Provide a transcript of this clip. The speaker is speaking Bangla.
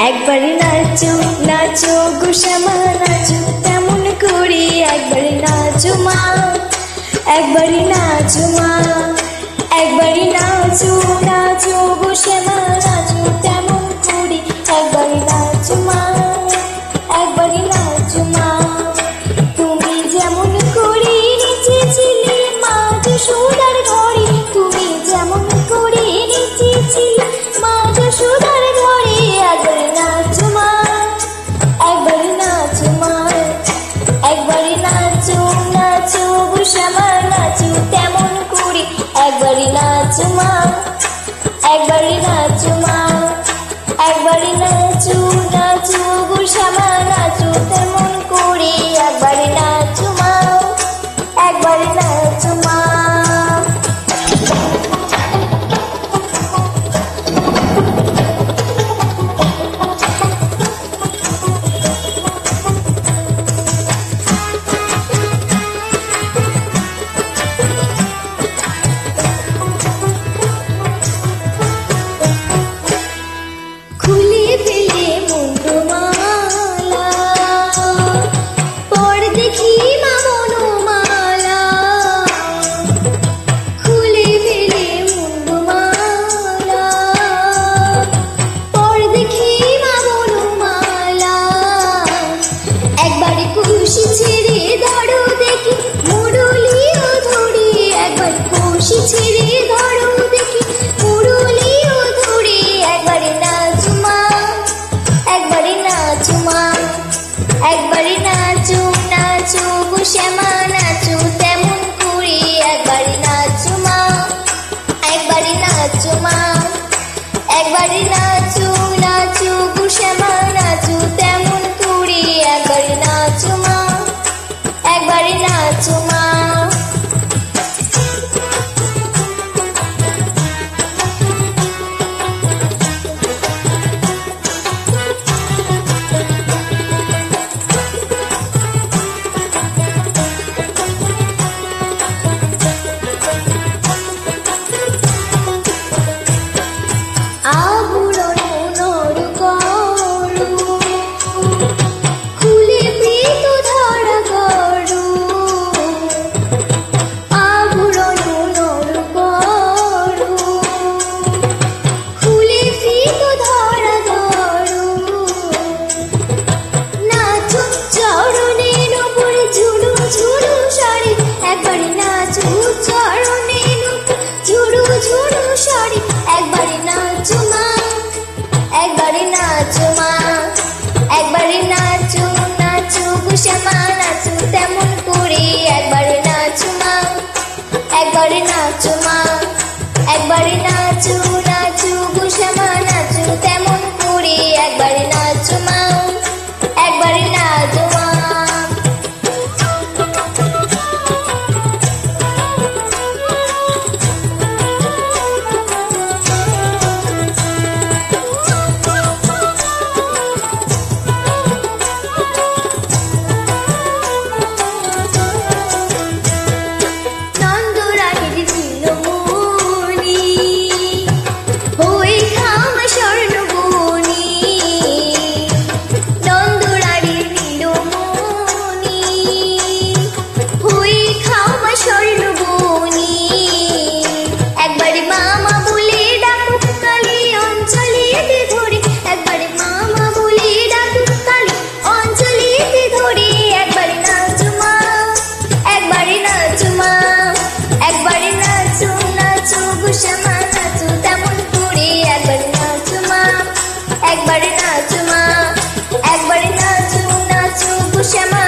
একবারে নাচো নাচো গো শ্যামা নাচো তেমন করে একবারে নাচো মা, একবারে নাচো মা, একবারে নাচো নাচো গো শ্যামা নাচো তেমন করে একবারে নাচো মা, একবারে নাচো মা। তুমি যেমন করে নেচেছিলে মা যশোদার ঘরে, তুমি যেমন করে নেচেছিলে মা যশোদার ঘরে, একবারে নাচো মা, একবারে নাচো মা, একবারে নাচো নাচো গো শ্যামা নাচো তেমন করে একবারে নাচো মা, একবারে নাচো মা, একবারে নাচো নাচো গো শ্যামা নাচো তেমন করে একবারে নাচো মা, একবারে নাচো মা। খুলে ফেলে মুন্ডমালা পর দেখি মা বনমালা, খুলে ফেলে মুন্ডমালা পর দেখি মা বনমালা, একবারে কুশি ছেড়ে ধরো দেখি মুরলিও ধরে, একবার কুশি ছেড়ে ধরো দেখি মুরলিও ধরে, একবারে নাচো মা, একবারে নাচো মা, একবারে নাচো নাচো গো শ্যামা নাচো তেমন করে একবারে নাচো মা, একবারে নাচো মা, একবারে নাচো নাচো গো শ্যামা নাচো তেমন করে একবারে নাচো মা, একবারে নাচো মা। আবুরণ নর করো খুলে প্রীত ধরা করো, আবুরণ নর করো খুলে প্রীত ধরা করো, নাচো চরণের উপর ঝুড়ু ঝুড়ু সরে, একবারে নাচো চরণের উপর ঝুড়ু ঝুড়ু সরে, একবারে নাচো মা, একবারে নাচো মা, একবারে নাচো নাচো গো শ্যামা নাচো তেমন করে একবারে নাচো মা, একবারে নাচো মা, একবারে নাচো নাচো গো শ্যামা নাচো তেমন করে একবারে নাচো মা, একবারে নাচো মা। নন্দরানীর নীলমণি হয়ে খামা স্বর্ণবনি, নন্দরানীর নীলমণি হয়ে খামা স্বর্ণবনি, একবারে মামা বলে ডাকো কালী অঞ্চলিতে ধরে, একবারে মামা বলে ডাকো কালী অঞ্চলিতে ধরে, একবারে নাচো মা, একবারে নাচো মা, একবারে নাচো নাচো গো শ্যামা নাচো তেমন করে একবারে নাচো মা, একবারে নাচো মা, একবারে নাচো নাচো গো শ্যামা